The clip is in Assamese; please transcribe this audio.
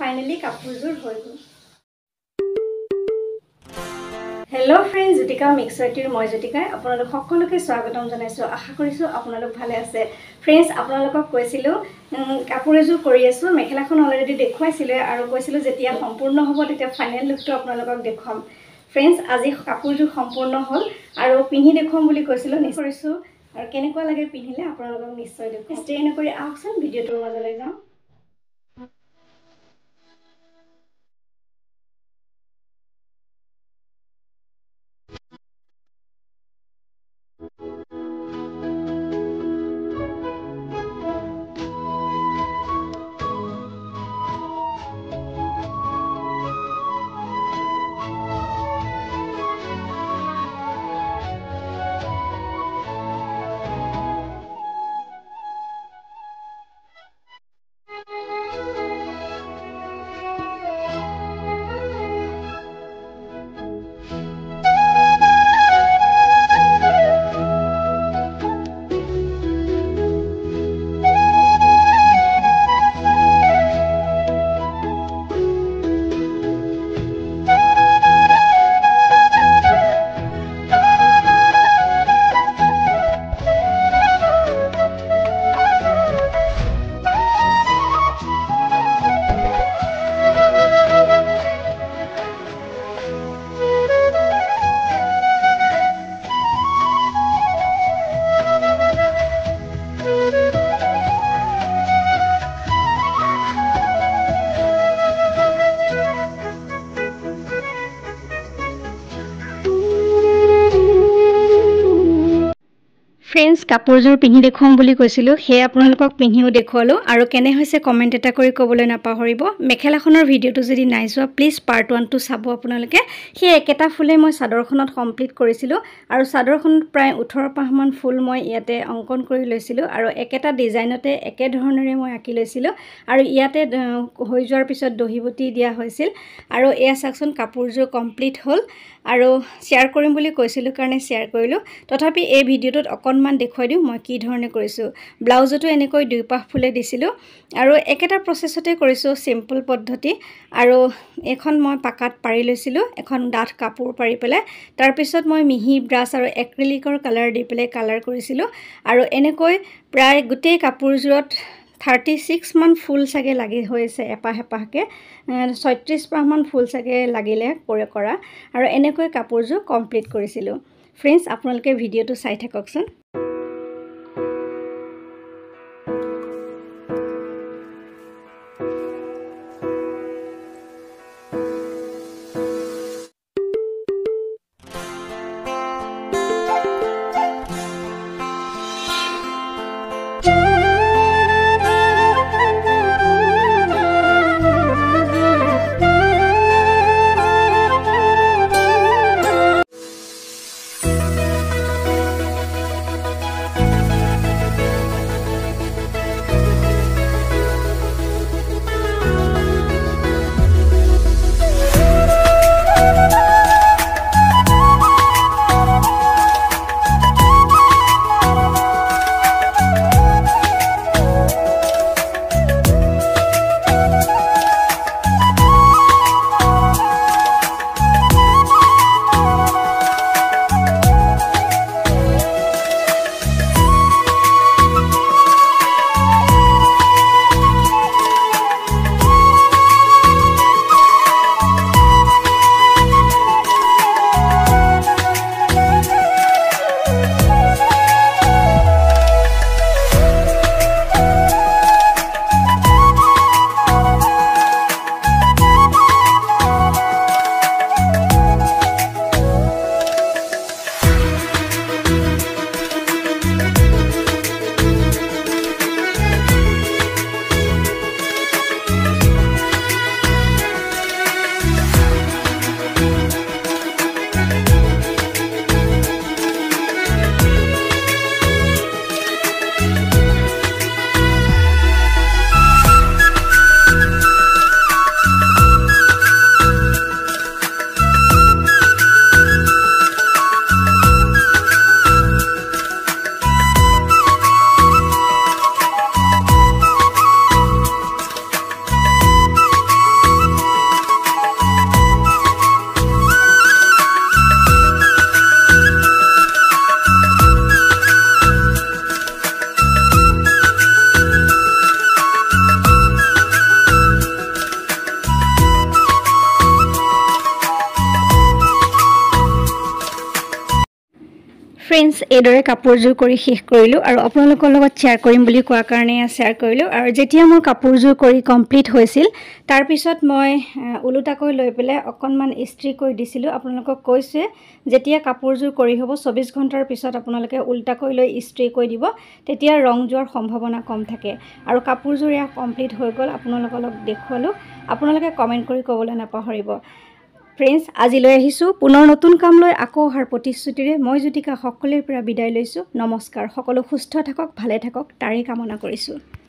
ফাইনালি কাপোৰযোৰ হৈ গ'ল। হেল্ল' ফ্ৰেণ্ডছ, জ্যোতিকা মিক্সাৰটিৰ মই জ্যোতিকাই আপোনালোক সকলোকে স্বাগতম জনাইছোঁ। আশা কৰিছোঁ আপোনালোক ভালে আছে। ফ্ৰেণ্ডছ, আপোনালোকক কৈছিলোঁ কাপোৰ এযোৰ কৰি আছোঁ। মেখেলাখন অলৰেডি দেখুৱাইছিলে আৰু কৈছিলোঁ যেতিয়া সম্পূৰ্ণ হ'ব তেতিয়া ফাইনেল লুকটো আপোনালোকক দেখুৱাম। ফ্ৰেণ্ডছ, আজি কাপোৰযোৰ সম্পূৰ্ণ হ'ল আৰু পিন্ধি দেখুৱাম বুলি কৈছিলোঁ, নিশ্চয় কৰিছোঁ। আৰু কেনেকুৱা লাগে পিন্ধিলে আপোনালোকক নিশ্চয় দেখুৱাম। ষ্টে নকৰি আহকচোন ভিডিঅ'টোৰ মাজলৈ যাওঁ। ফ্ৰেণ্ডছ, কাপোৰযোৰ পিন্ধি দেখুৱাম বুলি কৈছিলোঁ, সেয়ে আপোনালোকক পিন্ধিও দেখুৱালোঁ আৰু কেনে হৈছে কমেণ্ট এটা কৰি ক'বলৈ নাপাহৰিব। মেখেলাখনৰ ভিডিঅ'টো যদি নাই চোৱা প্লিজ পাৰ্ট 1টো চাব আপোনালোকে। সেই একেটা ফুলে মই চাদৰখনত কমপ্লিট কৰিছিলোঁ আৰু চাদৰখনত প্ৰায় 18 পাহমান ফুল মই ইয়াতে অংকন কৰি লৈছিলোঁ আৰু একেটা ডিজাইনতে একেধৰণেৰে মই আঁকি লৈছিলোঁ আৰু ইয়াতে হৈ যোৱাৰ পিছত দহিবটি দিয়া হৈছিল। আৰু এয়া চাওকচোন কাপোৰযোৰ কমপ্লিট হ'ল আৰু শ্বেয়াৰ কৰিম বুলি কৈছিলোঁ কাৰণে শ্বেয়াৰ কৰিলোঁ। তথাপি এই ভিডিঅ'টোত অকণমান দেখুৱাই দিওঁ মই কি ধৰণে কৰিছোঁ। ব্লাউজতো এনেকৈ 2 পাহ ফুলে দিছিলোঁ আৰু একেটা প্ৰচেছতে কৰিছোঁ, চিম্পল পদ্ধতি। আৰু এখন মই পাকাত পাৰি লৈছিলোঁ, এখন ডাঠ কাপোৰ পাৰি পেলাই। তাৰপিছত মই মিহি ব্ৰাছ আৰু এক্ৰিলিকৰ কালাৰ দি পেলাই কালাৰ কৰিছিলোঁ আৰু এনেকৈ প্ৰায় গোটেই কাপোৰযোৰত 36 মান ফুল চাগে লাগি হৈছে এপাহ এপাহকৈ, 36 পাহমান ফুল চাগে লাগিলে কৰা আৰু এনেকৈ কাপোৰযোৰ কমপ্লিট কৰিছিলোঁ। ফ্ৰেণ্ডছ, আপোনালোকে ভিডিঅ'টো চাই থাককচোন। ফ্ৰেণ্ডছ এইদৰে কাপোৰযোৰ কৰি শেষ কৰিলোঁ আৰু আপোনালোকৰ লগত শ্বেয়াৰ কৰিম বুলি কোৱাৰ কাৰণে শ্বেয়াৰ কৰিলোঁ আৰু যেতিয়া মোৰ কাপোৰযোৰ কৰি কমপ্লিট হৈছিল তাৰপিছত মই ওলোটাকৈ লৈ পেলাই অকণমান ইস্ত্ৰি কৰি দিছিলোঁ আপোনালোকক কৈছে যেতিয়া কাপোৰযোৰ কৰি হ'ব 24 ঘণ্টাৰ পিছত আপোনালোকে ওলোটাকৈ লৈ ইস্ত্ৰি কৰি দিব তেতিয়া ৰং যোৱাৰ সম্ভাৱনা কম থাকে আৰু কাপোৰযোৰ এয়া কমপ্লিট হৈ গ'ল আপোনালোকক দেখুৱালোঁ আপোনালোকে কমেণ্ট কৰি ক'বলৈ নাপাহৰিব ফ্ৰেণ্ডছ আজিলৈ আহিছোঁ পুনৰ নতুন কাম লৈ আকৌ অহাৰ প্ৰতিশ্ৰুতিৰে মই জ্যোতিকা সকলোৰে পৰা বিদায় লৈছোঁ নমস্কাৰ সকলো সুস্থ থাকক ভালে থাকক তাৰে কামনা কৰিছোঁ